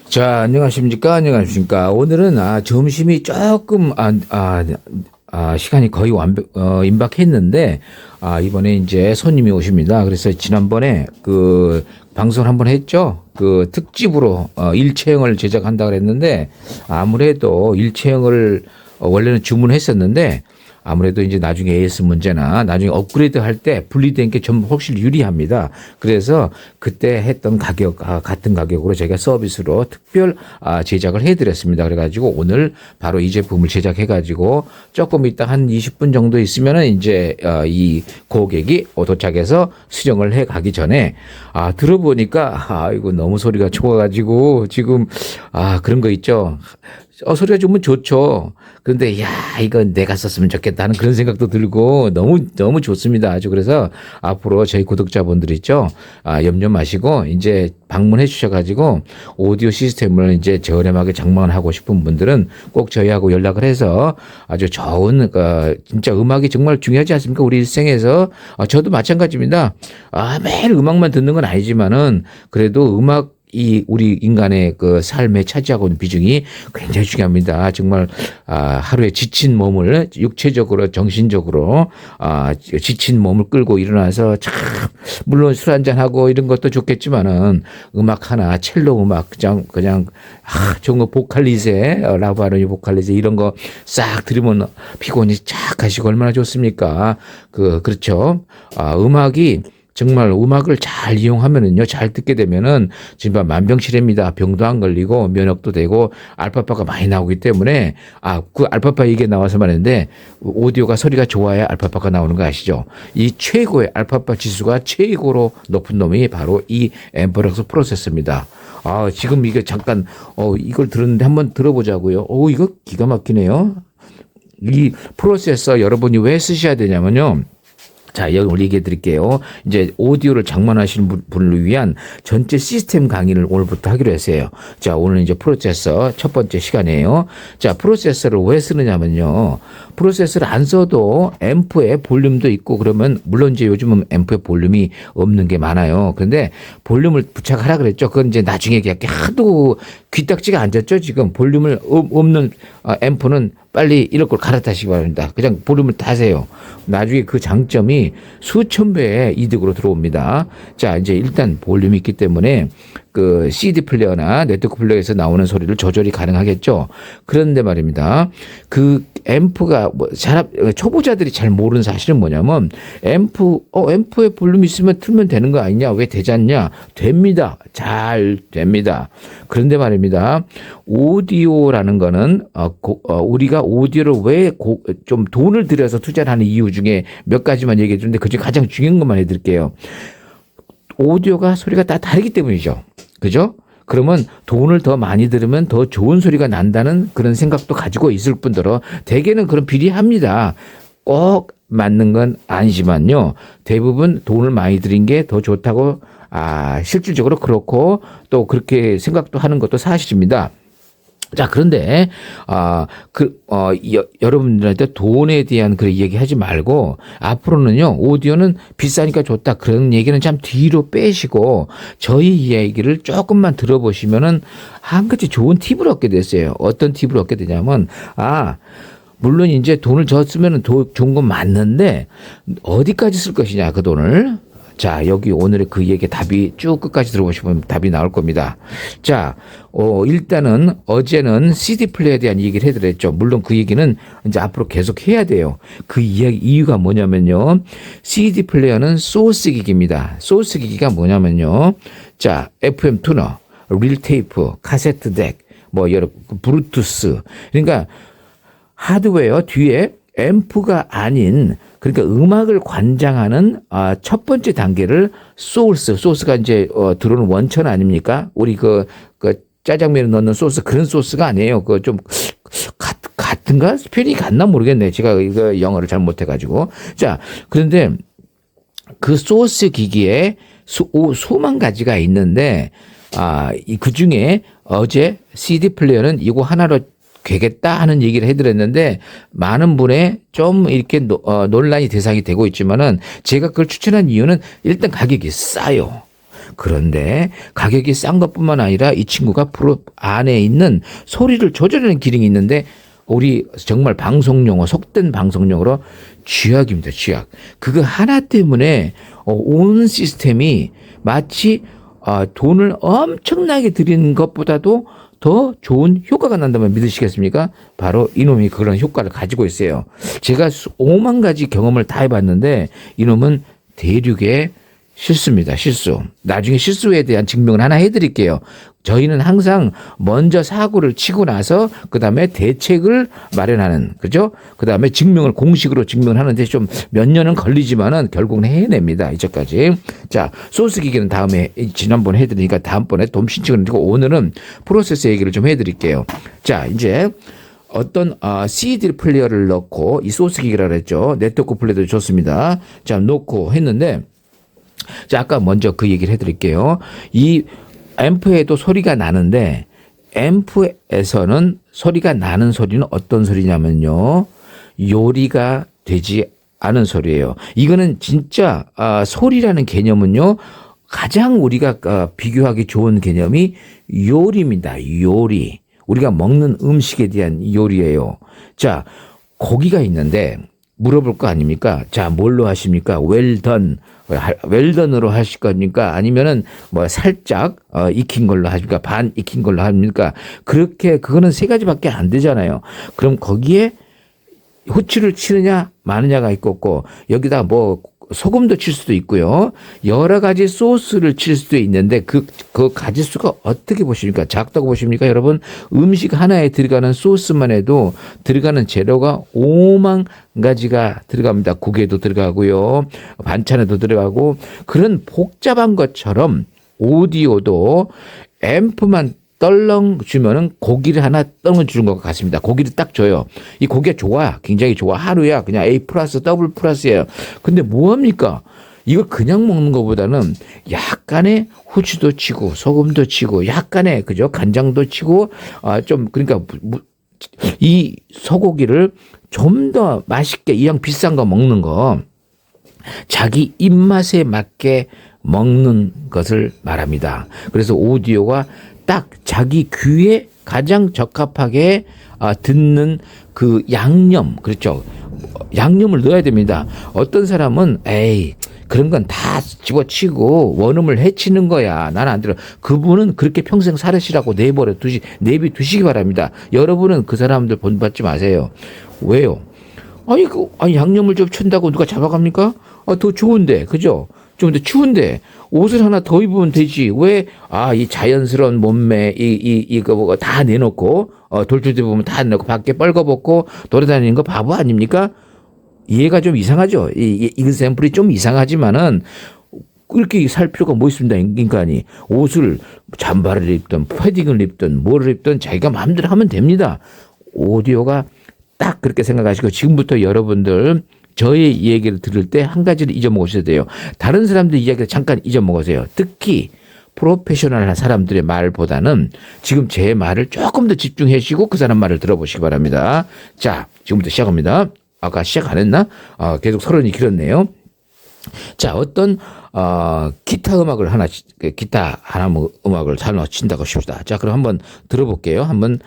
자, 안녕하십니까? 안녕하십니까? 오늘은 점심이 조금 시간이 거의 임박했는데 이번에 이제 손님이 오십니다. 그래서 지난번에 그 방송을 한번 했죠. 그 특집으로 일체형을 제작한다 그랬는데 아무래도 일체형을 원래는 주문했었는데 아무래도 이제 나중에 AS 문제나 나중에 업그레이드 할 때 분리된 게 좀 훨씬 유리합니다. 그래서 그때 했던 가격, 같은 가격으로 제가 서비스로 특별 제작을 해드렸습니다. 그래가지고 오늘 바로 이 제품을 제작해가지고 조금 이따 한 20분 정도 있으면은 이제 이 고객이 도착해서 수령을 해 가기 전에 들어보니까 이거 너무 소리가 좋아가지고 지금 그런 거 있죠. 소리가 좋으면 좋죠. 그런데 이건 내가 썼으면 좋겠다는 그런 생각도 들고 너무 좋습니다. 아주 그래서 앞으로 저희 구독자분들 있죠. 염려 마시고 이제 방문해 주셔가지고 오디오 시스템을 이제 저렴하게 장만하고 싶은 분들은 꼭 저희하고 연락을 해서 아주 좋은 진짜 음악이 정말 중요하지 않습니까? 우리 일생에서 저도 마찬가지입니다. 매일 음악만 듣는 건 아니지만은 그래도 이 우리 인간의 그 삶에 차지하고 있는 비중이 굉장히 중요합니다. 정말 하루에 지친 몸을 육체적으로 정신적으로 지친 몸을 끌고 일어나서 참 물론 술 한잔 하고 이런 것도 좋겠지만은 음악 하나 첼로 음악 그냥 좋은 거 보컬리제 라바르니 보컬리제 이런 거 싹 들으면 피곤이 쫙 가시고 얼마나 좋습니까? 그렇죠. 음악이 정말 음악을 잘 이용하면은요, 잘 듣게 되면은 정말 만병치레입니다. 병도 안 걸리고 면역도 되고 알파파가 많이 나오기 때문에 그 알파파 얘기 나와서 말했는데 오디오가 소리가 좋아야 알파파가 나오는 거 아시죠? 이 최고의 알파파 지수가 최고로 높은 놈이 바로 이 앰퍼렉스 프로세서입니다. 지금 이게 잠깐 이걸 들었는데 한번 들어보자고요. 이거 기가 막히네요. 이 프로세서 여러분이 왜 쓰셔야 되냐면요. 자, 여기 오늘 얘기해 드릴게요. 이제 오디오를 장만하시는 분을 위한 전체 시스템 강의를 오늘부터 하기로 했어요. 자, 오늘 이제 프로세서 첫 번째 시간이에요. 자, 프로세서를 왜 쓰느냐면요. 프로세서를 안 써도 앰프의 볼륨도 있고 그러면 물론 이제 요즘은 앰프의 볼륨이 없는 게 많아요. 그런데 볼륨을 부착하라 그랬죠. 그건 이제 나중에 하도 귀딱지가 앉았죠. 지금 볼륨을 없는 앰프는 빨리 이럴 걸 갈아타시기 바랍니다. 그냥 볼륨을 타세요. 나중에 그 장점이 수천 배의 이득으로 들어옵니다. 자, 이제 일단 볼륨이 있기 때문에 그 CD 플레이어나 네트워크 플레이어에서 나오는 소리를 조절이 가능하겠죠. 그런데 말입니다. 그 앰프가 초보자들이 잘 모르는 사실은 뭐냐면 앰프에 볼륨이 있으면 틀면 되는 거 아니냐? 왜 되지 않냐? 됩니다. 잘 됩니다. 그런데 말입니다. 오디오라는 거는 우리가 오디오를 왜 좀 돈을 들여서 투자를 하는 이유 중에 몇 가지만 얘기해 주는데 그중에 가장 중요한 것만 해드릴게요. 오디오가 소리가 다 다르기 때문이죠. 그죠? 그러면 돈을 더 많이 들으면 더 좋은 소리가 난다는 그런 생각도 가지고 있을 뿐더러 대개는 그런 비례합니다. 꼭 맞는 건 아니지만요. 대부분 돈을 많이 들인 게 더 좋다고 실질적으로 그렇고 또 그렇게 생각도 하는 것도 사실입니다. 자, 그런데, 여러분들한테 돈에 대한 그런 얘기 하지 말고, 앞으로는요, 오디오는 비싸니까 좋다. 그런 얘기는 참 뒤로 빼시고, 저희 이야기를 조금만 들어보시면은, 한 가지 좋은 팁을 얻게 됐어요. 어떤 팁을 얻게 되냐면, 물론 이제 돈을 더 쓰면은 좋은 건 맞는데, 어디까지 쓸 것이냐, 그 돈을. 자, 여기 오늘의 그 얘기 답이 쭉 끝까지 들어보시면 답이 나올 겁니다. 자, 일단은 어제는 CD 플레이어에 대한 얘기를 해드렸죠. 물론 그 얘기는 이제 앞으로 계속 해야 돼요. 그 이유가 뭐냐면요. CD 플레이어는 소스 기기입니다. 소스 기기가 뭐냐면요. 자, FM 튜너, 릴 테이프, 카세트 덱, 여러 블루투스. 그러니까 하드웨어 뒤에 앰프가 아닌 그러니까 음악을 관장하는 첫 번째 단계를 소스가 이제 들어오는 원천 아닙니까? 우리 그 짜장면에 넣는 소스 그런 소스가 아니에요. 그 좀 같은가? 표현이 같나 모르겠네. 제가 이거 영어를 잘 못해가지고. 자, 그런데 그 소스 기기에 수만 가지가 있는데 그 중에 어제 CD 플레이어는 이거 하나로 되겠다 하는 얘기를 해드렸는데 많은 분의 좀 이렇게 논란이 대상이 되고 있지만은 제가 그걸 추천한 이유는 일단 가격이 싸요. 그런데 가격이 싼 것뿐만 아니라 이 친구가 프로 안에 있는 소리를 조절하는 기능이 있는데 우리 정말 방송용어, 속된 방송용어로 쥐약입니다. 쥐약. 그거 하나 때문에 온 시스템이 마치 돈을 엄청나게 들인 것보다도 더 좋은 효과가 난다면 믿으시겠습니까? 바로 이놈이 그런 효과를 가지고 있어요. 제가 5만 가지 경험을 다 해봤는데 이놈은 대륙의 실수입니다. 실수. 나중에 실수에 대한 증명을 하나 해드릴게요. 저희는 항상 먼저 사고를 치고 나서 그 다음에 대책을 마련하는, 그죠? 그 다음에 증명을 공식으로 증명을 하는데 좀 몇 년은 걸리지만은 결국은 해냅니다. 이제까지. 자, 소스 기계는 다음에 지난번에 해드리니까 다음번에 돔 신청을 드리고 오늘은 프로세스 얘기를 좀 해드릴게요. 자, 이제 어떤 CD 플레이어를 넣고 이 소스 기계라 그랬죠. 네트워크 플레이도 좋습니다. 자, 놓고 했는데 자, 아까 먼저 그 얘기를 해드릴게요. 이 앰프에도 소리가 나는데 앰프에서는 소리가 나는 소리는 어떤 소리냐면요. 요리가 되지 않은 소리예요. 이거는 진짜 소리라는 개념은요. 가장 우리가 비교하기 좋은 개념이 요리입니다. 요리. 우리가 먹는 음식에 대한 요리예요. 자, 고기가 있는데 물어볼 거 아닙니까? 자, 뭘로 하십니까? 웰던으로 하실 겁니까? 아니면은 뭐 살짝 익힌 걸로 하십니까? 반 익힌 걸로 합니까? 그렇게 그거는 세 가지밖에 안 되잖아요. 그럼 거기에 후추를 치느냐 마느냐가 있고 여기다 뭐 소금도 칠 수도 있고요. 여러 가지 소스를 칠 수도 있는데 그 가지수가 어떻게 보십니까? 작다고 보십니까? 여러분, 음식 하나에 들어가는 소스만 해도 들어가는 재료가 5만 가지가 들어갑니다. 국에도 들어가고요. 반찬에도 들어가고 그런 복잡한 것처럼 오디오도 앰프만 떨렁 주면은 고기를 하나 떨렁 주는 것 같습니다. 고기를 딱 줘요. 이 고기가 좋아. 굉장히 좋아. 하루야. 그냥 A 플러스, 더블 플러스예요. 근데 뭐합니까? 이거 그냥 먹는 것보다는 약간의 후추도 치고, 소금도 치고, 약간의, 그죠? 간장도 치고, 좀, 그러니까, 이 소고기를 좀 더 맛있게, 이왕 비싼 거 먹는 거, 자기 입맛에 맞게 먹는 것을 말합니다. 그래서 오디오가 딱 자기 귀에 가장 적합하게 듣는 그 양념, 그렇죠? 양념을 넣어야 됩니다. 어떤 사람은 에이 그런 건 다 집어치고 원음을 해치는 거야. 나는 안 들어. 그분은 그렇게 평생 살으시라고 내비 두시기 바랍니다. 여러분은 그 사람들 본받지 마세요. 왜요? 아니 양념을 좀 춘다고 누가 잡아갑니까? 더 좋은데, 그죠? 좀 더 추운데 옷을 하나 더 입으면 되지. 왜? 이 자연스러운 몸매 이거 뭐 다 내놓고 돌출대 보면 다 내놓고 밖에 뻘거벗고 돌아다니는 거 바보 아닙니까? 이해가 좀 이상하죠. 이 샘플이 좀 이상하지만은 그렇게 살 필요가 뭐 있습니다. 인간이 옷을 잠바를 입든 패딩을 입든 뭐를 입든 자기가 마음대로 하면 됩니다. 오디오가 딱 그렇게 생각하시고 지금부터 여러분들 저의 얘기를 들을 때 한 가지를 잊어먹으셔야 돼요. 다른 사람들 이야기를 잠깐 잊어먹으세요. 특히 프로페셔널한 사람들의 말보다는 지금 제 말을 조금 더 집중해 주시고 그 사람 말을 들어보시기 바랍니다. 자, 지금부터 시작합니다. 아까 시작 안 했나? 계속 서론이 길었네요. 자, 어떤 기타 음악을 음악을 잘 친다고 합시다. 자, 그럼 한번 들어볼게요. 한번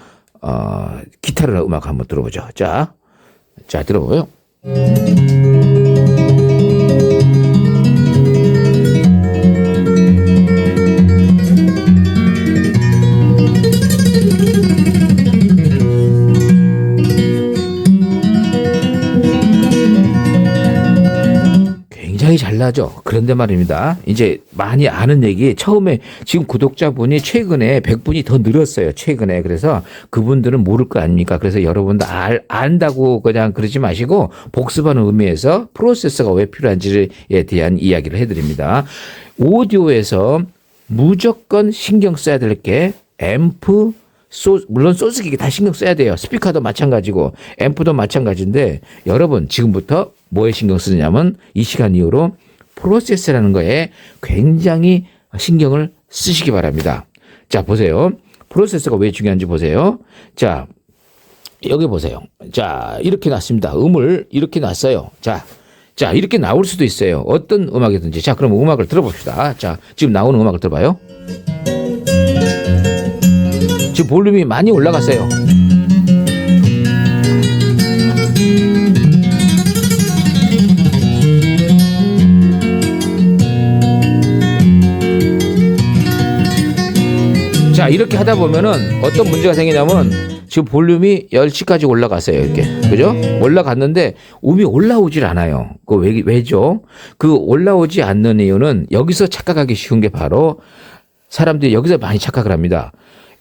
기타를 음악 한번 들어보죠. 자, 들어보요. 굉장히 잘나죠. 그런데 말입니다. 이제 많이 아는 얘기 처음에 지금 구독자분이 최근에 100분이 더 늘었어요. 최근에. 그래서 그분들은 모를 거 아닙니까? 그래서 여러분도 안다고 그냥 그러지 마시고 복습하는 의미에서 프로세서가 왜 필요한지에 대한 이야기를 해드립니다. 오디오에서 무조건 신경 써야 될 게 앰프, 물론 소스기기 다 신경 써야 돼요. 스피커도 마찬가지고 앰프도 마찬가지인데 여러분 지금부터 뭐에 신경 쓰느냐면 이 시간 이후로 프로세스라는 거에 굉장히 신경을 쓰시기 바랍니다. 자, 보세요. 프로세서가 왜 중요한지 보세요. 자, 여기 보세요. 자, 이렇게 놨습니다. 음을 이렇게 놨어요. 자, 자, 이렇게 나올 수도 있어요. 어떤 음악이든지. 자, 그럼 음악을 들어봅시다. 자, 지금 나오는 음악을 들어봐요. 지금 볼륨이 많이 올라갔어요. 자, 이렇게 하다 보면은 어떤 문제가 생기냐면 지금 볼륨이 10시까지 올라갔어요. 이렇게. 그죠? 올라갔는데 음이 올라오질 않아요. 왜죠? 그 올라오지 않는 이유는 여기서 착각하기 쉬운 게 바로 사람들이 여기서 많이 착각을 합니다.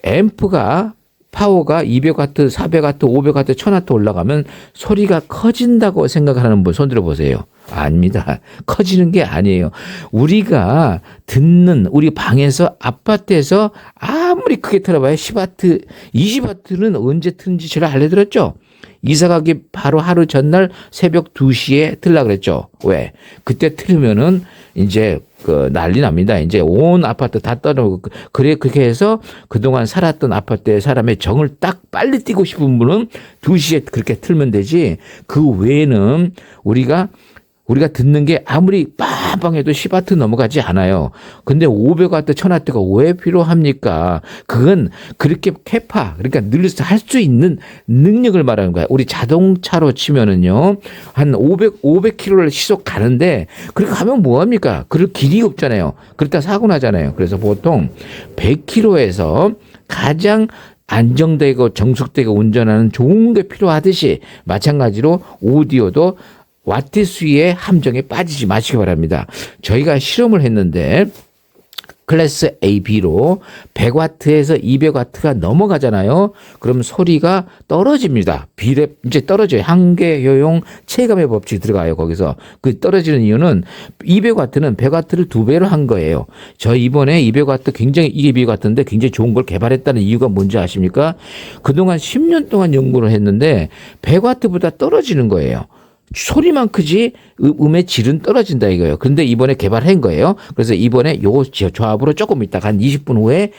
앰프가 파워가 200W, 400W, 500W, 1000W 올라가면 소리가 커진다고 생각하는 분 손 들어보세요. 아닙니다. 커지는 게 아니에요. 우리가 듣는 우리 방에서 아파트에서 아무리 크게 틀어봐야 10W, 20W는 언제 트는지 제가 알려드렸죠. 이사가기 바로 하루 전날 새벽 2시에 틀라 그랬죠. 왜? 그때 틀으면은 이제 난리 납니다. 이제 온 아파트 다 떠나고 그렇게 해서 그동안 살았던 아파트에 사람의 정을 딱 빨리 띄고 싶은 분은 2시에 그렇게 틀면 되지. 그 외에는 우리가 듣는 게 아무리 빵빵해도 10W 넘어가지 않아요. 근데 500W, 1000W가 왜 필요합니까? 그건 그렇게 그러니까 늘려서 할 수 있는 능력을 말하는 거야. 우리 자동차로 치면은요, 한 500km를 시속 가는데, 그렇게 가면 뭐합니까? 그럴 길이 없잖아요. 그러다 사고 나잖아요. 그래서 보통 100km에서 가장 안정되고 정숙되고 운전하는 좋은 게 필요하듯이 마찬가지로 오디오도 와트 수의 함정에 빠지지 마시기 바랍니다. 저희가 실험을 했는데 클래스 A, B로 100W에서 200W가 넘어가잖아요. 그럼 소리가 떨어집니다. 비례 이제 떨어져요. 한계, 효용, 체감의 법칙이 들어가요. 거기서 그 떨어지는 이유는 200W는 100W를 2배로 한 거예요. 저희 이번에 200W 굉장히 이게 200W인데 굉장히 좋은 걸 개발했다는 이유가 뭔지 아십니까? 그동안 10년 동안 연구를 했는데 100W보다 떨어지는 거예요. 소리만 크지 음의 질은 떨어진다 이거예요. 그런데 이번에 개발한 거예요. 그래서 이번에 요 조합으로 조금 있다가 한 20분 후에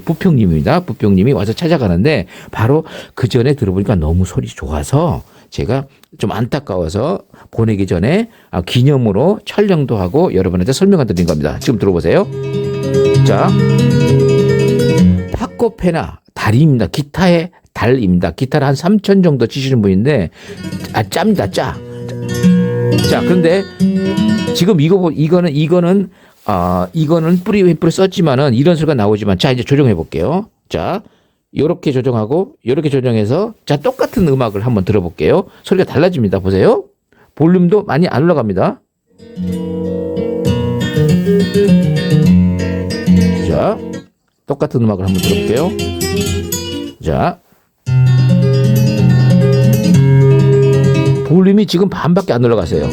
부평님입니다. 부평님이 와서 찾아가는데 바로 그 전에 들어보니까 너무 소리 좋아서 제가 좀 안타까워서 보내기 전에 기념으로 촬영도 하고 여러분한테 설명을 드린 겁니다. 지금 들어보세요. 자, 파코페나 달입니다. 기타의 달입니다. 기타를 한 3천 정도 치시는 분인데 짭니다. 짜. 자, 그런데 지금 이거는 프리앰프를 썼지만은 이런 소리가 나오지만 자, 이제 조정해 볼게요. 자, 요렇게 조정하고 요렇게 조정해서 자, 똑같은 음악을 한번 들어볼게요. 소리가 달라집니다. 보세요. 볼륨도 많이 안 올라갑니다. 자, 똑같은 음악을 한번 들어볼게요. 자, 볼륨이 지금 반밖에 안 올라가세요.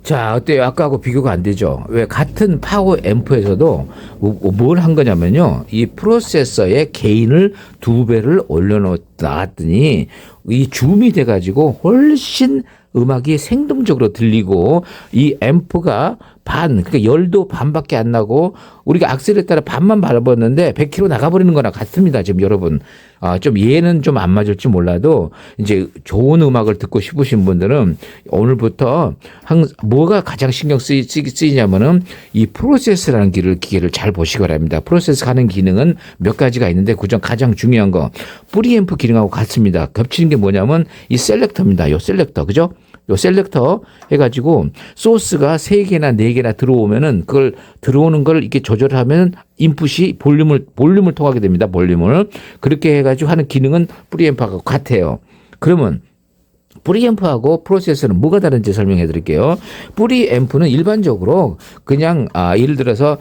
자, 어때요? 아까하고 비교가 안 되죠? 왜 같은 파워 앰프에서도 뭘 한 거냐면요. 이 프로세서의 게인을 2배를 올려놨더니 이 줌이 돼가지고 훨씬 음악이 생동적으로 들리고 이 앰프가 그러니까 열도 반밖에 안 나고 우리가 악셀에 따라 반만 밟았는데 100km 나가버리는 거나 같습니다. 지금 여러분. 좀 얘는 좀 안 맞을지 몰라도 이제 좋은 음악을 듣고 싶으신 분들은 오늘부터 뭐가 가장 신경 쓰이냐면은 이 프로세스라는 기계를 잘 보시기 바랍니다. 프로세스 하는 기능은 몇 가지가 있는데 그중 가장 중요한 거 프리앰프 기능하고 같습니다. 겹치는 게 뭐냐면 이 셀렉터입니다. 요 셀렉터. 그죠? 요 셀렉터 해가지고 소스가 3개나 4개나 들어오면은 그걸 들어오는 걸 이렇게 조절하면 인풋이 볼륨을 통하게 됩니다. 볼륨을. 그렇게 해가지고 하는 기능은 프리앰프하고 같아요. 그러면 프리앰프하고 프로세서는 뭐가 다른지 설명해 드릴게요. 프리앰프는 일반적으로 그냥 예를 들어서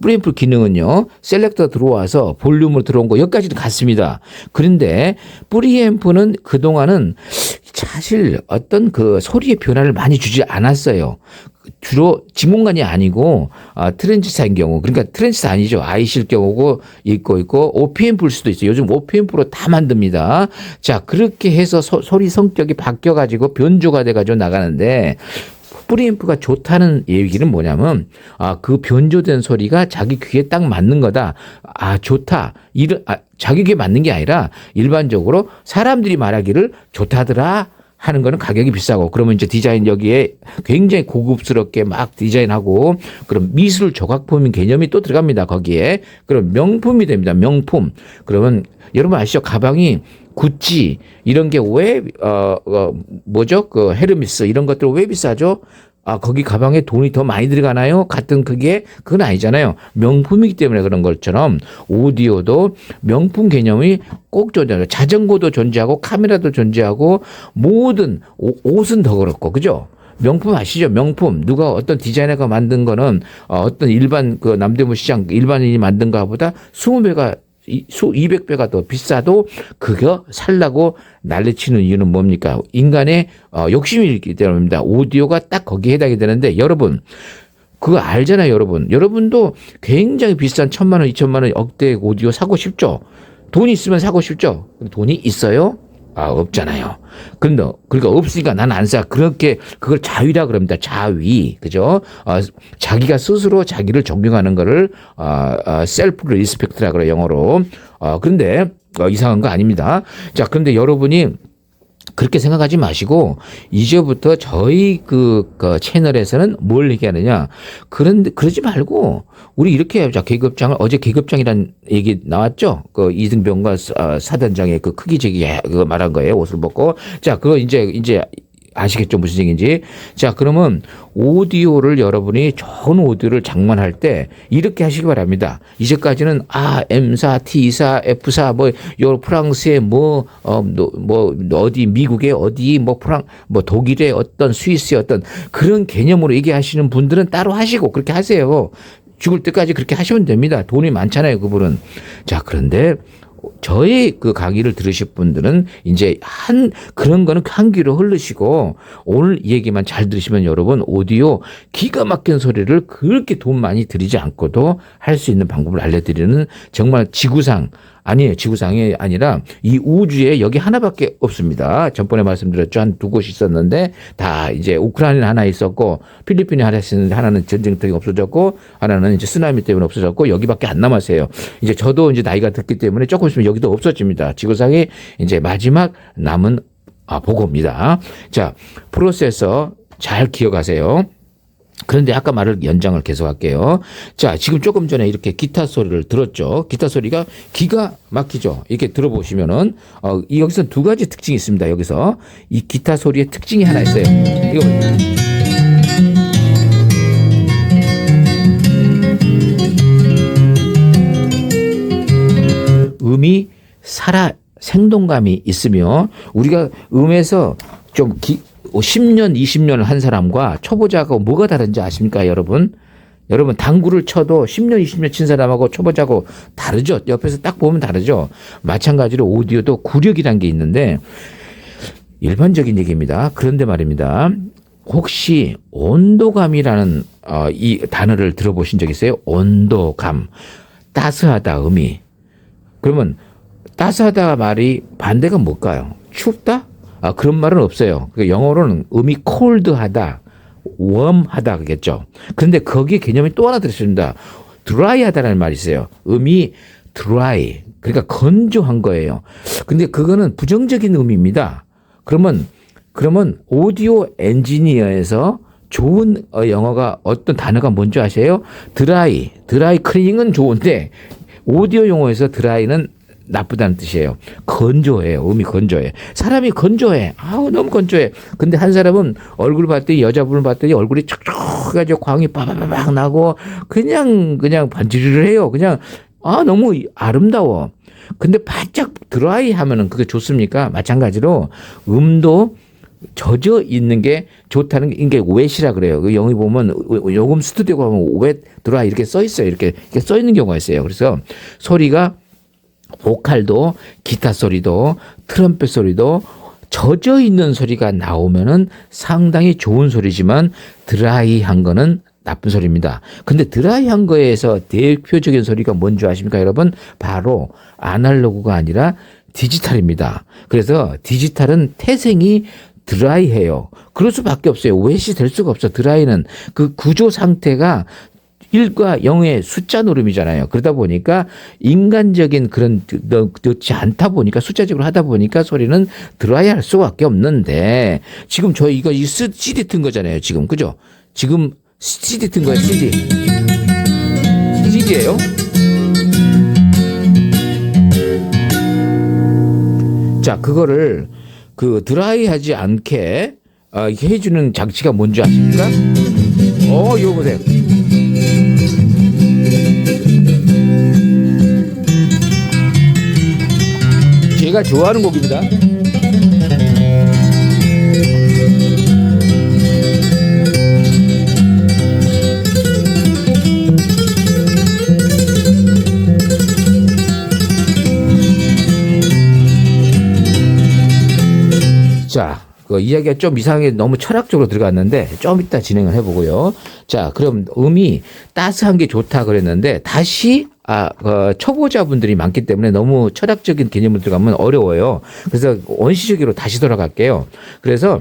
프리앰프 기능은요. 셀렉터 들어와서 볼륨으로 들어온 거 여기까지도 같습니다. 그런데 프리앰프는 그동안은 사실 어떤 그 소리의 변화를 많이 주지 않았어요. 주로 진공관이 아니고 트랜지스타인 경우, 그러니까 트랜지스타 아니죠. IC일 경우고 있고 OPMP일 수도 있어요. 요즘 OPMP로 다 만듭니다. 자, 그렇게 해서 소리 성격이 바뀌어가지고 변조가 돼가지고 나가는데 프리앰프가 좋다는 얘기는 뭐냐면 그 변조된 소리가 자기 귀에 딱 맞는 거다. 좋다. 자기 귀에 맞는 게 아니라 일반적으로 사람들이 말하기를 좋다더라 하는 거는 가격이 비싸고, 그러면 이제 디자인 여기에 굉장히 고급스럽게 막 디자인하고, 그럼 미술 조각품 개념이 또 들어갑니다. 거기에. 그럼 명품이 됩니다. 명품. 그러면 여러분 아시죠? 가방이 구찌 이런 게 왜 뭐죠? 그 헤르미스 이런 것들 왜 비싸죠? 거기 가방에 돈이 더 많이 들어가나요? 같은 그게 그건 아니잖아요. 명품이기 때문에 그런 것처럼 오디오도 명품 개념이 꼭 존재하죠. 자전거도 존재하고 카메라도 존재하고 모든 옷은 더 그렇고, 그죠? 명품 아시죠? 명품. 누가 어떤 디자이너가 만든 거는 어떤 일반 그 남대문 시장 일반인이 만든 거보다 20배가 200배가 더 비싸도 그거 살라고 난리치는 이유는 뭡니까? 인간의 욕심이 있기 때문입니다. 오디오가 딱 거기에 해당이 되는데, 여러분 그거 알잖아요. 여러분도 굉장히 비싼 1,000만 원, 2,000만 원 억대 오디오 사고 싶죠? 돈이 있으면 사고 싶죠? 돈이 있어요? 없잖아요. 그러니까 없으니까 난 안 사. 그렇게 그걸 자위라 그럽니다. 자위. 그죠? 자기가 스스로 자기를 존경하는 거를 셀프 리스펙트라 그래요, 영어로. 그런데 이상한 거 아닙니다. 자, 그런데 여러분이 그렇게 생각하지 마시고 이제부터 저희 그 채널에서는 뭘 얘기하느냐. 그러지 말고 우리 이렇게 해보자. 계급장을 어제 계급장이라는 얘기 나왔죠. 그 이등병과 사단장의 그 크기 제기 그거 말한 거예요. 옷을 벗고. 자, 그거 이제 아시겠죠? 무슨 얘기인지. 자, 그러면 오디오를 여러분이 좋은 오디오를 장만할 때 이렇게 하시기 바랍니다. 이제까지는 M사, T사, F사 요 프랑스의 어디 미국의 어디 독일의 어떤 스위스의 어떤 그런 개념으로 얘기하시는 분들은 따로 하시고 그렇게 하세요. 죽을 때까지 그렇게 하시면 됩니다. 돈이 많잖아요, 그분은. 자, 그런데 저의 그 강의를 들으실 분들은 이제 그런 거는 한 귀로 흐르시고 오늘 이 얘기만 잘 들으시면 여러분 오디오 기가 막힌 소리를 그렇게 돈 많이 들이지 않고도 할 수 있는 방법을 알려드리는 정말 지구상이 아니라 이 우주에 여기 하나밖에 없습니다. 전번에 말씀드렸죠. 한 2곳이 있었는데 다 이제 우크라이나 하나 있었고 필리핀에 하나 있었는데 하나는 전쟁 때문에 없어졌고 하나는 이제 쓰나미 때문에 없어졌고 여기밖에 안 남았어요. 이제 저도 이제 나이가 듣기 때문에 조금 있으면 여기도 없어집니다. 지구상의 이제 마지막 남은 보고입니다. 자, 프로세서 잘 기억하세요. 그런데 아까 말을 연장을 계속할게요. 자, 지금 조금 전에 이렇게 기타 소리를 들었죠. 기타 소리가 기가 막히죠. 이렇게 들어보시면은 여기서 2가지 특징이 있습니다. 여기서 이 기타 소리의 특징이 하나 있어요. 이거 음이 생동감이 있으며 우리가 음에서 좀 10년, 20년을 한 사람과 초보자하고 뭐가 다른지 아십니까, 여러분? 여러분, 당구를 쳐도 10년, 20년 친 사람하고 초보자하고 다르죠? 옆에서 딱 보면 다르죠? 마찬가지로 오디오도 구력이라는 게 있는데, 일반적인 얘기입니다. 그런데 말입니다. 혹시 온도감이라는 이 단어를 들어보신 적 있어요? 온도감. 따스하다, 음이. 그러면 따스하다 말이 반대가 뭘까요? 춥다? 그런 말은 없어요. 영어로는 음이 cold하다, warm하다 그겠죠. 그런데 거기에 개념이 또 하나 들어있습니다. dry하다라는 말이 있어요. 음이 dry, 그러니까 건조한 거예요. 근데 그거는 부정적인 의미입니다. 그러면 오디오 엔지니어에서 좋은 영어가 어떤 단어가 뭔지 아세요? 드라이 클리닝은 좋은데 오디오 용어에서 드라이는 나쁘다는 뜻이에요. 건조해요. 음이 건조해. 사람이 건조해. 너무 건조해. 근데 한 사람은 얼굴 봤더니 여자분을 봤더니 얼굴이 촉촉해가지고 광이 빠바바박 나고 그냥 반지르르 해요. 그냥 너무 아름다워. 근데 바짝 드라이 하면은 그게 좋습니까? 마찬가지로 음도 젖어 있는 게 좋다는 게 이게 웨시라 그래요. 그 영어 보면 요금 스튜디오 가면 웨 드라이 이렇게 써 있어요. 이렇게 써 있는 경우가 있어요. 그래서 소리가 보컬도 기타 소리도 트럼펫 소리도 젖어 있는 소리가 나오면은 상당히 좋은 소리지만 드라이한 거는 나쁜 소리입니다. 근데 드라이한 거에서 대표적인 소리가 뭔지 아십니까, 여러분? 바로 아날로그가 아니라 디지털입니다. 그래서 디지털은 태생이 드라이해요. 그럴 수밖에 없어요. 웨시 될 수가 없어. 드라이는 그 구조 상태가 1과 0의 숫자 노름이잖아요. 그러다 보니까 인간적인 그런 넣지 않다 보니까 숫자적으로 하다 보니까 소리는 드라이할 수밖에 없는데 지금 저 이거 이 CD 튼 거잖아요. 지금 그죠? 지금 CD 튼 거예요. CD. CD예요. 자, 그거를 그 드라이하지 않게 이렇게 해주는 장치가 뭔지 아십니까? 이거 보세요. 제가 좋아하는 곡입니다. 자, 그 이야기가 좀 이상하게 너무 철학적으로 들어갔는데 좀 이따 진행을 해보고요. 자, 그럼 음이 따스한 게 좋다 그랬는데 다시 초보자분들이 많기 때문에 너무 철학적인 개념을 들어가면 어려워요. 그래서 원시적으로 다시 돌아갈게요. 그래서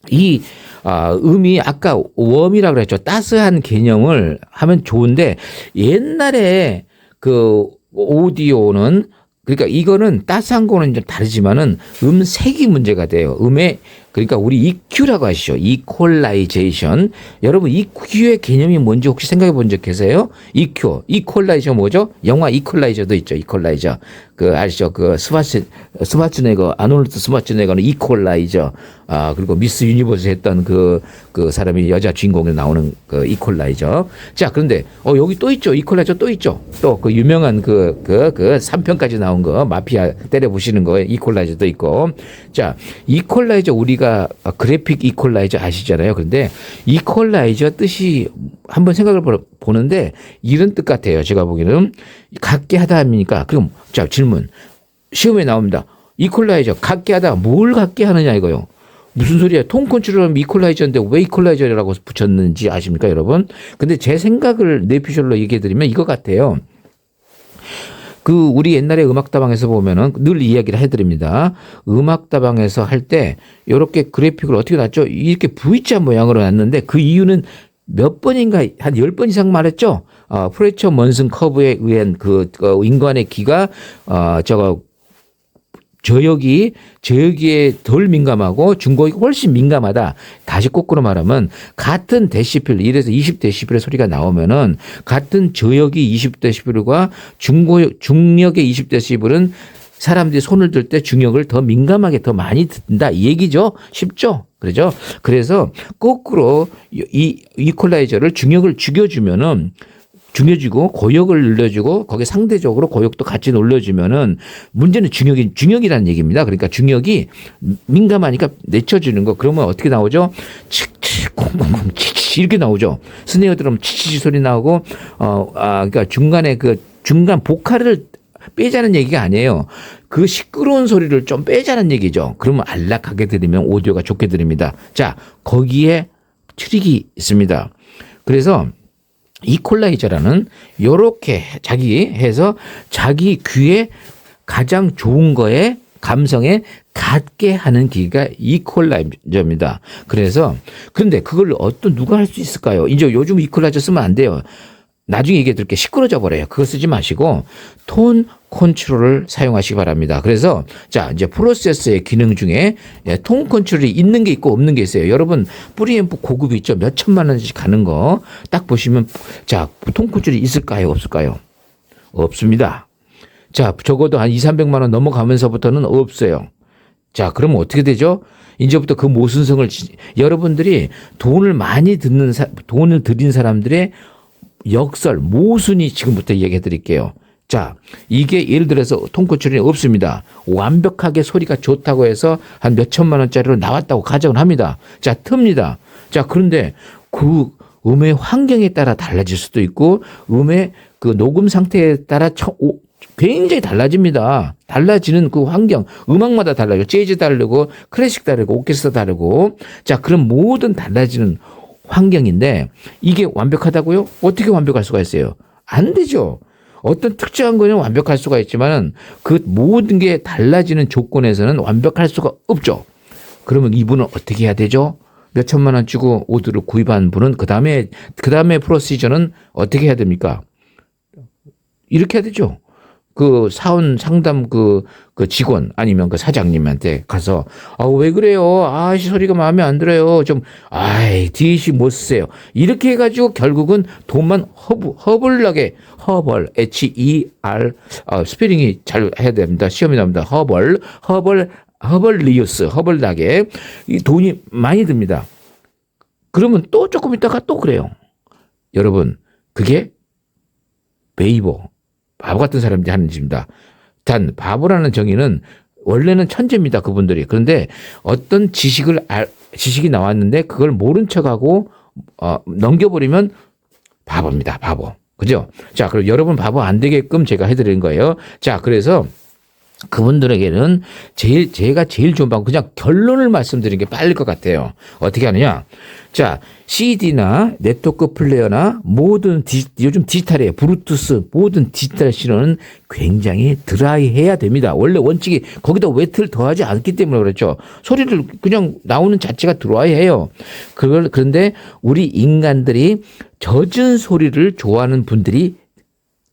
이 음이 아까 웜이라고 그랬죠. 따스한 개념을 하면 좋은데 옛날에 그 오디오는 그러니까 이거는 따스한 거는 좀 다르지만은 음색이 문제가 돼요. 음의 그러니까 우리 EQ라고 하시죠. 이퀄라이제이션. 여러분 EQ의 개념이 뭔지 혹시 생각해 본 적 계세요? EQ. 이퀄라이저 뭐죠? 영화 이퀄라이저도 있죠. 이퀄라이저. 그 아시죠? 그 스마츠네거 아놀드 스마츠네거는 이퀄라이저. 그리고 미스 유니버스 했던 그 사람이 여자 주인공에 나오는 그 이퀄라이저. 자, 그런데 여기 또 있죠. 이퀄라이저 또 있죠. 또 그 유명한 그 3편까지 나온 거 마피아 때려 부시는 거 이퀄라이저도 있고. 자, 이퀄라이저 우리가 그래픽 이퀄라이저 아시잖아요. 그런데 이퀄라이저 뜻이 한번 생각을 보는데 이런 뜻 같아요. 제가 보기에는 같게 하다 하니까 그럼 자 질문 시험에 나옵니다. 이퀄라이저 같게 하다 뭘 같게 하느냐 이거요. 무슨 소리야? 톤 컨트롤은 이퀄라이저인데 왜 이퀄라이저라고 붙였는지 아십니까, 여러분? 근데 제 생각을 내피셜로 얘기해 드리면 이거 같아요. 우리 옛날에 음악다방에서 보면은 늘 이야기를 해드립니다. 음악다방에서 할 때 이렇게 그래픽을 어떻게 놨죠? 이렇게 V자 모양으로 놨는데 그 이유는 몇 번인가 한 10번 이상 말했죠? 프레처 먼슨 커브에 의한 인간의 귀가 저역이에 덜 민감하고 중고역이 훨씬 민감하다. 다시 거꾸로 말하면 같은 데시벨 1에서 20데시벨의 소리가 나오면은 같은 저역이 20데시벨과 중역의 20데시벨은 사람들이 손을 들 때 중역을 더 민감하게 더 많이 듣는다 이 얘기죠. 쉽죠? 그렇죠? 그래서 거꾸로 이 이퀄라이저를 중역을 죽여주면은 중요지고 고역을 늘려주고 거기에 상대적으로 고역도 같이 올려주면은 문제는 중역이라는 얘기입니다. 그러니까 중역이 민감하니까 내쳐주는 거 그러면 어떻게 나오죠? 칙칙 콩콩콩 치치 이렇게 나오죠. 스네어 드럼 치치치 소리 나오고 그러니까 중간에 중간 보컬을 빼자는 얘기가 아니에요. 그 시끄러운 소리를 좀 빼자는 얘기죠. 그러면 안락하게 들으면 오디오가 좋게 들립니다. 자, 거기에 트릭이 있습니다. 그래서 이퀄라이저라는 요렇게 해서 자기 귀에 가장 좋은 거에 감성에 갖게 하는 기기가 이퀄라이저입니다. 그래서 근데 그걸 누가 할 수 있을까요? 이제 요즘 이퀄라이저 쓰면 안 돼요. 나중에 얘기해 드릴게요. 시끄러져 버려요. 그거 쓰지 마시고 톤 컨트롤을 사용하시기 바랍니다. 그래서 자 이제 프로세서의 기능 중에 톤 컨트롤이 있는 게 있고 없는 게 있어요. 여러분 프리앰프 고급 있죠. 몇 천만 원씩 가는 거 딱 보시면 자 톤 컨트롤이 있을까요? 없을까요? 없습니다. 자 적어도 한 200~300만 원 넘어가면서부터는 없어요. 자 그러면 어떻게 되죠? 이제부터 그 모순성을 여러분들이 돈을 들인 사람들의 역설 모순이 지금부터 얘기해 드릴게요. 자, 이게 예를 들어서 통코 출연이 없습니다. 완벽하게 소리가 좋다고 해서 한 몇 천만 원짜리로 나왔다고 가정을 합니다. 자, 틉니다. 자, 그런데 그 음의 환경에 따라 달라질 수도 있고 음의 그 녹음 상태에 따라 굉장히 달라집니다. 달라지는 그 환경, 음악마다 달라요. 재즈 다르고 클래식 다르고 오케스트라 다르고 자, 그런 모든 달라지는 환경인데 이게 완벽하다고요? 어떻게 완벽할 수가 있어요? 안 되죠. 어떤 특정한 거는 완벽할 수가 있지만 그 모든 게 달라지는 조건에서는 완벽할 수가 없죠. 그러면 이분은 어떻게 해야 되죠? 몇 천만 원 주고 오드를 구입한 분은 그 다음에 프로시저는 어떻게 해야 됩니까? 이렇게 해야 되죠. 그 사원 상담 그 직원 아니면 그 사장님한테 가서 왜 그래요? 소리가 마음에 안 들어요. 좀 DAC 못 쓰세요. 이렇게 해가지고 결국은 돈만 허벌나게 HER 스페링이 잘 해야 됩니다. 시험이 나옵니다. 허벌리우스 허벌나게 이 돈이 많이 듭니다. 그러면 또 조금 있다가 또 그래요. 여러분 그게 베이버 바보 같은 사람들이 하는 짓입니다. 단 바보라는 정의는 원래는 천재입니다. 그분들이. 그런데 어떤 지식이 나왔는데 그걸 모른 척하고 넘겨버리면 바보입니다. 바보. 그죠? 자, 그럼 여러분 바보 안 되게끔 제가 해드리는 거예요. 자, 그래서 그분들에게는 제가 제일 좋은 방법, 그냥 결론을 말씀드리는 게 빠를 것 같아요. 어떻게 하느냐? 자, CD나 네트워크 플레이어나 모든 요즘 디지털이에요. 브루투스 모든 디지털 신호는 굉장히 드라이해야 됩니다. 원래 원칙이 거기다 웨트를 더하지 않기 때문에 그렇죠. 소리를 그냥 나오는 자체가 드라이해요. 그런데 우리 인간들이 젖은 소리를 좋아하는 분들이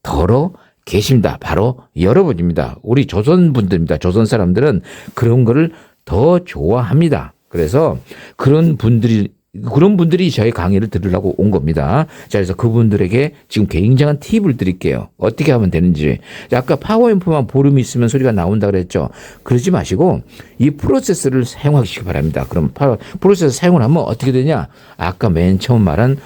더러 계십니다. 바로 여러분입니다. 우리 조선 분들입니다. 조선 사람들은 그런 거를 더 좋아합니다. 그래서 그런 분들이 저희 강의를 들으려고 온 겁니다. 자, 그래서 그분들에게 지금 굉장한 팁을 드릴게요. 어떻게 하면 되는지. 아까 파워앰프만 보름이 있으면 소리가 나온다 그랬죠. 그러지 마시고 이 프로세서를 사용하시기 바랍니다. 그럼 프로세서 사용을 하면 어떻게 되냐? 아까 맨 처음 말한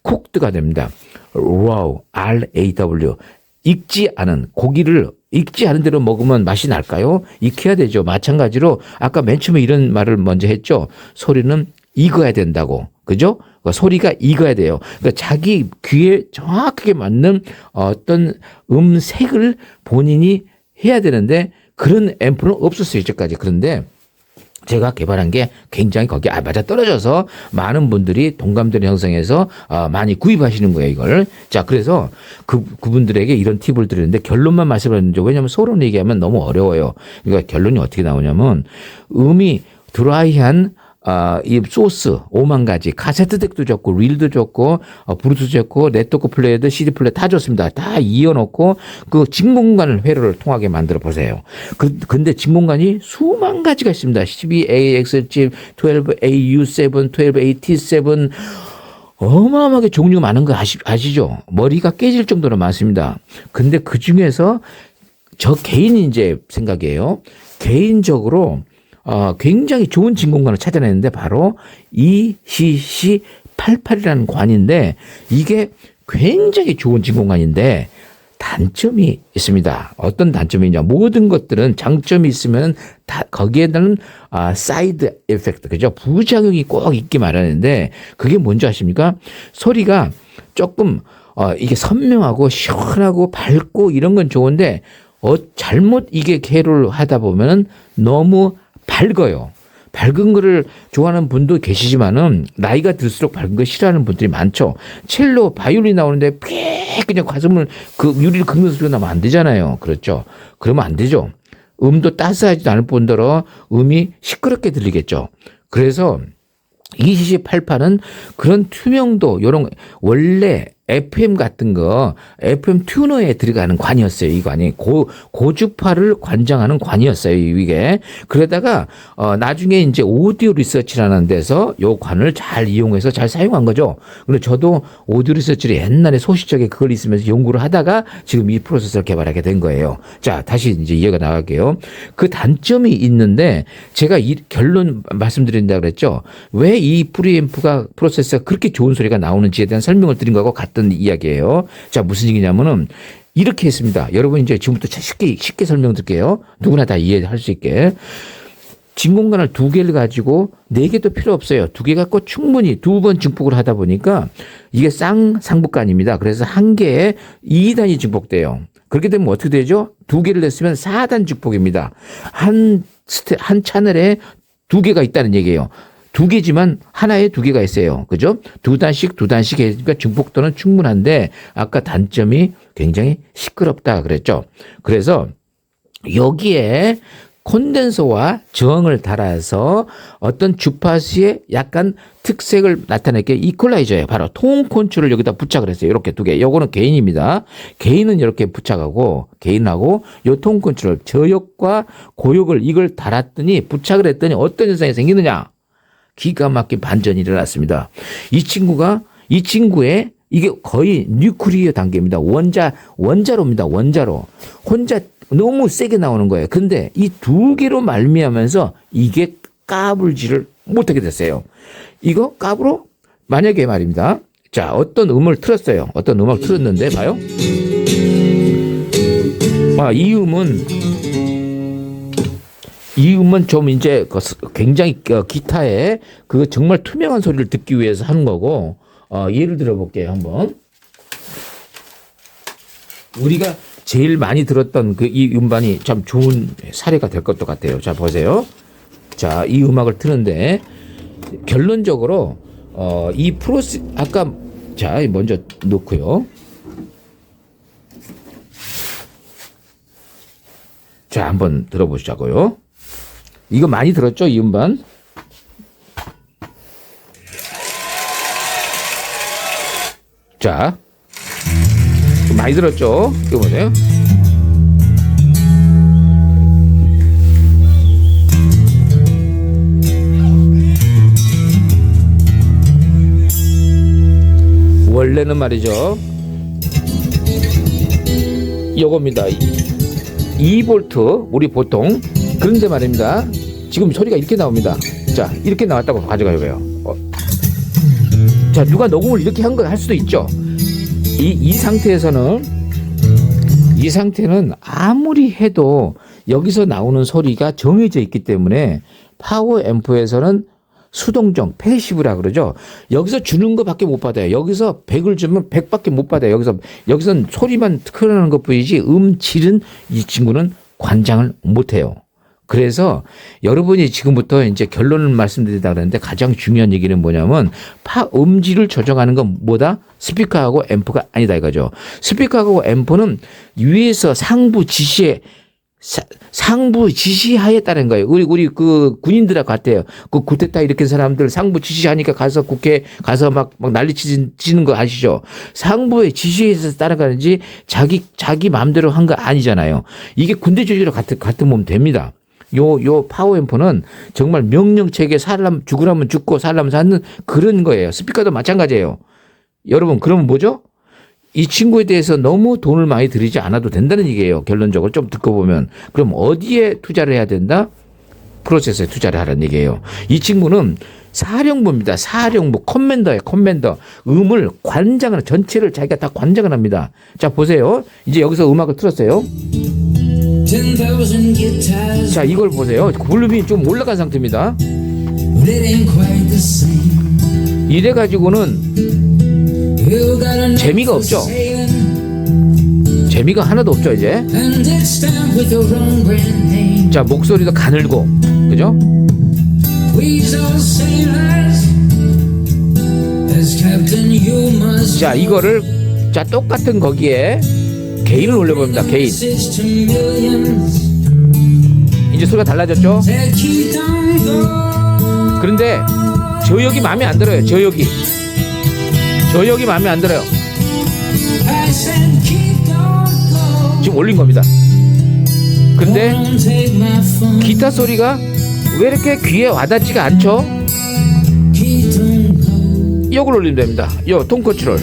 쿡드가 됩니다. RAW, RAW. 익지 않은 고기를 익지 않은 대로 먹으면 맛이 날까요? 익혀야 되죠. 마찬가지로 아까 맨 처음에 이런 말을 먼저 했죠. 소리는 익어야 된다고. 그죠? 그러니까 소리가 익어야 돼요. 그러니까 자기 귀에 정확하게 맞는 어떤 음색을 본인이 해야 되는데 그런 앰프는 없었어요. 이제까지. 그런데 제가 개발한 게 굉장히 거기에 맞아 떨어져서 많은 분들이 동감대를 형성해서 많이 구입하시는 거예요, 이걸. 자, 그래서 그분들에게 이런 팁을 드리는데 결론만 말씀드리는데 왜냐하면 서론 얘기하면 너무 어려워요. 그러니까 결론이 어떻게 나오냐면 음이 드라이한 이 소스 5만 가지 카세트 덱도 좋고 릴도 좋고 브루투스 좋고 네트워크 플레이어도 CD 플레이어 다 좋습니다. 다 이어놓고 그 진공관 회로를 통하게 만들어 보세요. 근데 진공관이 수만 가지가 있습니다. 12AX 칩, 12AU7, 12AT7 어마어마하게 종류가 많은 거 아시죠? 머리가 깨질 정도로 많습니다. 근데 그 중에서 저 개인이 이제 생각이에요. 개인적으로 굉장히 좋은 진공관을 찾아냈는데 바로 ECC88이라는 관인데 이게 굉장히 좋은 진공관인데 단점이 있습니다. 어떤 단점이냐? 모든 것들은 장점이 있으면 다 거기에는 사이드 에펙트, 그죠? 부작용이 꼭 있기 마련인데 그게 뭔지 아십니까? 소리가 조금 이게 선명하고 시원하고 밝고 이런 건 좋은데 잘못 이게 개를 하다 보면은 너무 밝아요. 밝은 거를 좋아하는 분도 계시지만은 나이가 들수록 밝은 거 싫어하는 분들이 많죠. 첼로, 바이올린 나오는데 그냥 가슴을 그 유리를 긁는 소리가 나면 안 되잖아요. 그렇죠. 그러면 안 되죠. 음도 따스하지도 않을 뿐더러 음이 시끄럽게 들리겠죠. 그래서 ECC88은 그런 투명도 이런 원래 FM 같은 거 FM 튜너에 들어가는 관이었어요. 이 관이 고주파를 관장하는 관이었어요. 이게 그러다가 나중에 이제 오디오 리서치라는 데서 요 관을 잘 이용해서 잘 사용한 거죠. 근데 저도 오디오 리서치를 옛날에 소시적에 그걸 있으면서 연구를 하다가 지금 이 프로세서를 개발하게 된 거예요. 자, 다시 이제 이해가 나갈게요. 그 단점이 있는데 제가 이 결론 말씀드린다 그랬죠. 왜 이 프리앰프가 프로세서가 그렇게 좋은 소리가 나오는지에 대한 설명을 드린 거하고 같은 이야기예요. 자, 무슨 얘기냐면은 이렇게 했습니다. 여러분 이제 지금부터 쉽게 설명드릴게요. 누구나 다 이해할 수 있게. 진공관을 2개를 가지고 4개도 필요 없어요. 2개 갖고 충분히 2번 증폭을 하다 보니까 이게 상부관입니다. 그래서 1개에 2단이 증폭돼요. 그렇게 되면 어떻게 되죠? 2개를 냈으면 4단 증폭입니다. 한 채널에 2개가 있다는 얘기예요. 2개지만 하나에 2개가 있어요. 그죠? 2단씩 해니까 증폭도는 충분한데 아까 단점이 굉장히 시끄럽다 그랬죠. 그래서 여기에 콘덴서와 저항을 달아서 어떤 주파수의 약간 특색을 나타내게 이퀄라이저예요. 바로 톤 컨트롤을 여기다 부착을 했어요. 이렇게 2개. 요거는 개인입니다. 개인은 이렇게 부착하고 개인하고 요 톤 컨트롤 저역과 고역을 이걸 달았더니 부착을 했더니 어떤 현상이 생기느냐? 기가 막힌 반전이 일어났습니다. 이 친구의 이게 거의 뉴클리어 단계입니다. 원자로입니다. 원자로. 혼자 너무 세게 나오는 거예요. 근데 이 2개로 말미암아서 이게 까불지를 못하게 됐어요. 이거 까불어? 만약에 말입니다. 자, 어떤 음을 틀었어요. 어떤 음악을 틀었는데 봐요. 이 음은 좀 이제 굉장히 기타에 그 정말 투명한 소리를 듣기 위해서 하는 거고, 예를 들어 볼게요. 한번. 우리가 제일 많이 들었던 이 음반이 참 좋은 사례가 될 것도 같아요. 자, 보세요. 자, 이 음악을 트는데 결론적으로 이 프로세스 아까 자, 먼저 놓고요. 자, 한번 들어보시자고요. 이거 많이 들었죠, 이 음반? 자, 많이 들었죠? 이거 보세요. 원래는 말이죠. 요겁니다. 2V 우리 보통 그런데 말입니다. 지금 소리가 이렇게 나옵니다. 자, 이렇게 나왔다고 가져가요. 자, 누가 녹음을 이렇게 할 수도 있죠. 이 상태는 아무리 해도 여기서 나오는 소리가 정해져 있기 때문에 파워 앰프에서는 수동정, 패시브라 그러죠. 여기서 주는 것밖에 못 받아요. 여기서 100을 주면 100밖에 못 받아요. 여기서는 소리만 흘러나는 것뿐이지 질은 이 친구는 관장을 못 해요. 그래서 여러분이 지금부터 이제 결론을 말씀드리다 그랬는데 가장 중요한 얘기는 뭐냐면 음질을 조정하는 건 뭐다? 스피커하고 앰프가 아니다 이거죠. 스피커하고 앰프는 위에서 상부 지시하에 따른 거예요. 우리 그 군인들하고 같아요. 그 쿠데타 일으킨 사람들 상부 지시하니까 가서 국회 가서 막 난리 치는 거 아시죠? 상부의 지시에 따라가는지 자기 마음대로 한 거 아니잖아요. 이게 군대 조직으로 같은 보면 됩니다. 요 파워 앰프는 정말 명령 체계 사람 죽으라면 죽고 살라면 사는 그런 거예요. 스피커도 마찬가지예요. 여러분, 그러면 뭐죠? 이 친구에 대해서 너무 돈을 많이 들이지 않아도 된다는 얘기예요. 결론적으로 좀 듣고 보면. 그럼 어디에 투자를 해야 된다? 프로세서에 투자를 하라는 얘기예요. 이 친구는 사령부입니다. 사령부, 커맨더예요. 커맨더. 음을 관장을 전체를 자기가 다 관장을 합니다. 자, 보세요. 이제 여기서 음악을 틀었어요. 자, 이걸 보세요. 볼륨이 좀 올라간 상태입니다. 이래 가지고는 재미가 없죠. 재미가 하나도 없죠. 이제 자, 목소리도 가늘고, 그죠? 자, 이거를 자 똑같은 거기에 게인을 올려봅니다. 게인. 이제 소리가 달라졌죠? 그런데 저역이 마음에 안 들어요. 저역이 마음에 안 들어요. 지금 올린 겁니다. 근데 기타 소리가 왜 이렇게 귀에 와닿지가 않죠? 이걸 올리면 됩니다. 요 톤 컨트롤.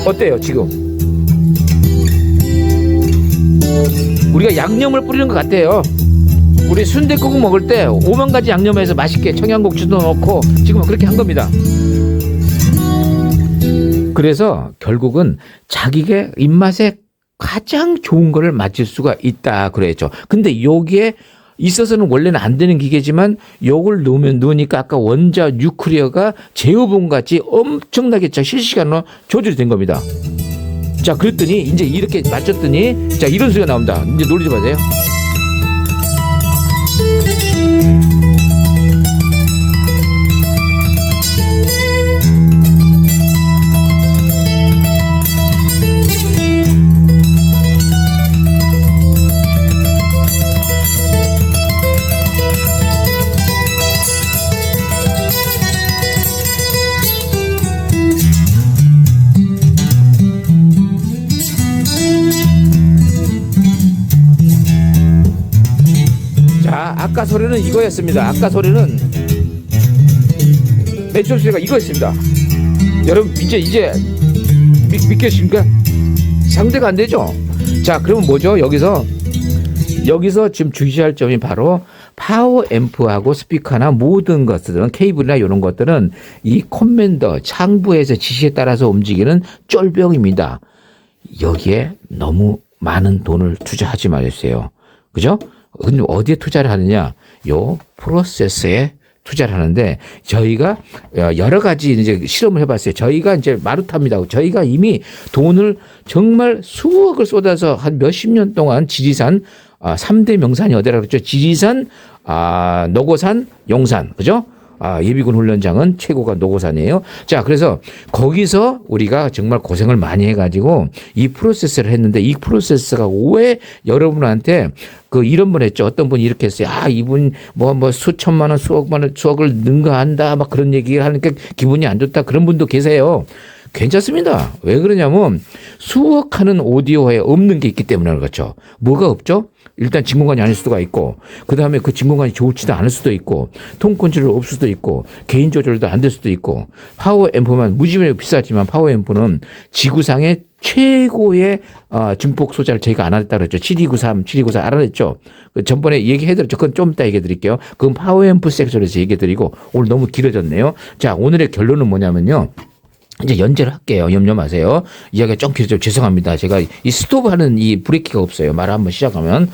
어때요 지금? 우리가 양념을 뿌리는 것 같아요. 우리 순댓국 먹을 때 5만 가지 양념해서 맛있게 청양고추도 넣고 지금 그렇게 한 겁니다. 그래서 결국은 자기의 입맛에 가장 좋은 거를 맞출 수가 있다 그랬죠. 근데 여기에 있어서는 원래는 안 되는 기계지만 요걸 넣으니까 아까 원자 뉴클리어가 제어봉 같이 엄청나게 실시간으로 조절이 된 겁니다. 자, 그랬더니 이제 이렇게 맞췄더니 자, 이런 소리가 나옵니다. 이제 놀리지 마세요. 자, 아까 소리는 이거였습니다. 아까 소리는 벤처 소리가 이거였습니다. 여러분 이제 믿겠습니까? 상대가 안 되죠? 자, 그러면 뭐죠? 여기서 지금 주시할 점이 바로 파워 앰프하고 스피커나 모든 것들은 케이블이나 이런 것들은 이 커맨더 창부에서 지시에 따라서 움직이는 쫄병입니다. 여기에 너무 많은 돈을 투자하지 마세요. 그죠? 근데 어디에 투자를 하느냐? 요 프로세서에 투자를 하는데 저희가 여러 가지 이제 실험을 해봤어요. 저희가 이제 마루타입니다. 저희가 이미 돈을 정말 수억을 쏟아서 한 몇십 년 동안 지리산 3대 명산이 어디라고 그랬죠? 지리산, 노고산, 용산. 그죠? 예비군 훈련장은 최고가 노고산이에요. 자, 그래서 거기서 우리가 정말 고생을 많이 해가지고 이 프로세스를 했는데 이 프로세스가 왜 여러분한테 이런 분 했죠. 어떤 분이 이렇게 했어요. 이분 뭐 수천만 원, 수억을 능가한다. 막 그런 얘기를 하니까 기분이 안 좋다. 그런 분도 계세요. 괜찮습니다. 왜 그러냐면 수억 하는 오디오에 없는 게 있기 때문에 그렇죠. 뭐가 없죠? 일단 진공관이 아닐 수가 있고, 그 다음에 그 진공관이 좋지도 않을 수도 있고, 통 컨트롤 없을 수도 있고, 개인 조절도 안 될 수도 있고, 파워 앰프만 무지무지 비싸지만 파워 앰프는 지구상의 최고의 증폭 소자를 저희가 안 했다 그랬죠. 7293, 7294 알아냈죠. 전번에 얘기해드렸죠. 그건 좀 이따 얘기해드릴게요. 그건 파워 앰프 섹션에서 얘기해드리고 오늘 너무 길어졌네요. 자, 오늘의 결론은 뭐냐면요. 이제 연재를 할게요. 염려 마세요. 이야기가 좀 길어져 죄송합니다. 제가 이 스톱하는 이 브레이크가 없어요. 말을 한번 시작하면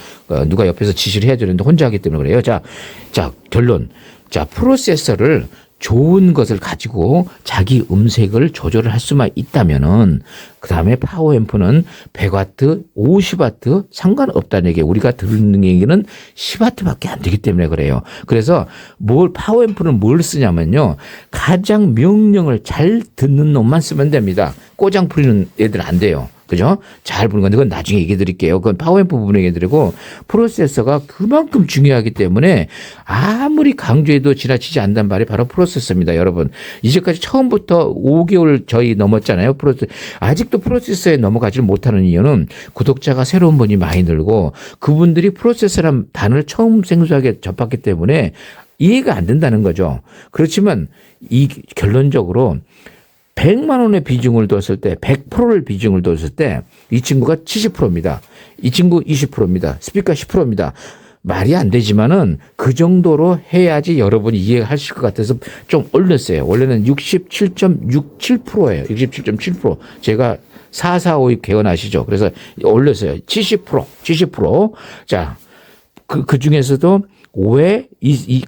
누가 옆에서 지시를 해야 되는데 혼자 하기 때문에 그래요. 자, 결론. 자, 프로세서를 좋은 것을 가지고 자기 음색을 조절을 할 수만 있다면은 그 다음에 파워 앰프는 100와트, 50와트 상관없다는 얘기. 우리가 듣는 얘기는 10와트밖에 안 되기 때문에 그래요. 그래서 파워 앰프는 뭘 쓰냐면요. 가장 명령을 잘 듣는 놈만 쓰면 됩니다. 꼬장 부리는 애들 안 돼요. 그죠? 잘 부르는 건데 그건 나중에 얘기해 드릴게요. 그건 파워앰프 부분에 얘기해 드리고 프로세서가 그만큼 중요하기 때문에 아무리 강조해도 지나치지 않는 말이 바로 프로세서입니다. 여러분. 이제까지 처음부터 5개월 저희 넘었잖아요. 아직도 프로세서에 넘어가지 못하는 이유는 구독자가 새로운 분이 많이 늘고 그분들이 프로세서란 단어를 처음 생소하게 접했기 때문에 이해가 안 된다는 거죠. 그렇지만 이 결론적으로 100만 원의 비중을 뒀을 때 100%를 비중을 뒀을 때 이 친구가 70%입니다. 이 친구 20%입니다. 스피커 10%입니다. 말이 안 되지만은 그 정도로 해야지 여러분이 이해하실 것 같아서 좀 올렸어요. 원래는 67.67%예요. 67.7%. 제가 4452 개헌하시죠. 그래서 올렸어요. 70%. 자, 그 중에서도 왜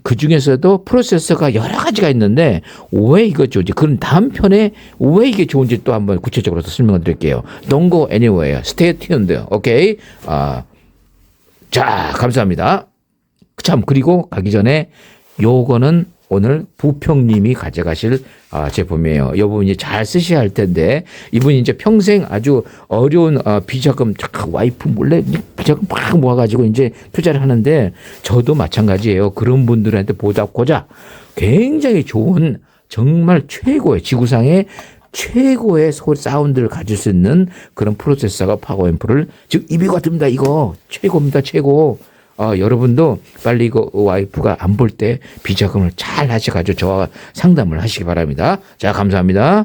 그 중에서도 프로세서가 여러 가지가 있는데 왜 이거 좋은지 그럼 다음 편에 왜 이게 좋은지 또 한번 구체적으로 설명을 드릴게요. Don't go anywhere. Stay tuned. 오케이. 자, 감사합니다. 참 그리고 가기 전에 요거는 오늘 부평님이 가져가실 제품이에요. 이 부분 이제 잘 쓰셔야 할 텐데 이분이 이제 평생 아주 어려운 비자금 와이프 몰래 비자금 막 모아가지고 이제 투자를 하는데 저도 마찬가지예요. 그런 분들한테 보답고자 굉장히 좋은 정말 최고의 지구상의 최고의 사운드를 가질 수 있는 그런 프로세서가 파워 앰프를 즉 입이 같습니다. 이거 최고입니다. 최고. 여러분도 빨리 이거 와이프가 안 볼 때 비자금을 잘 하셔가지고 저와 상담을 하시기 바랍니다. 자, 감사합니다.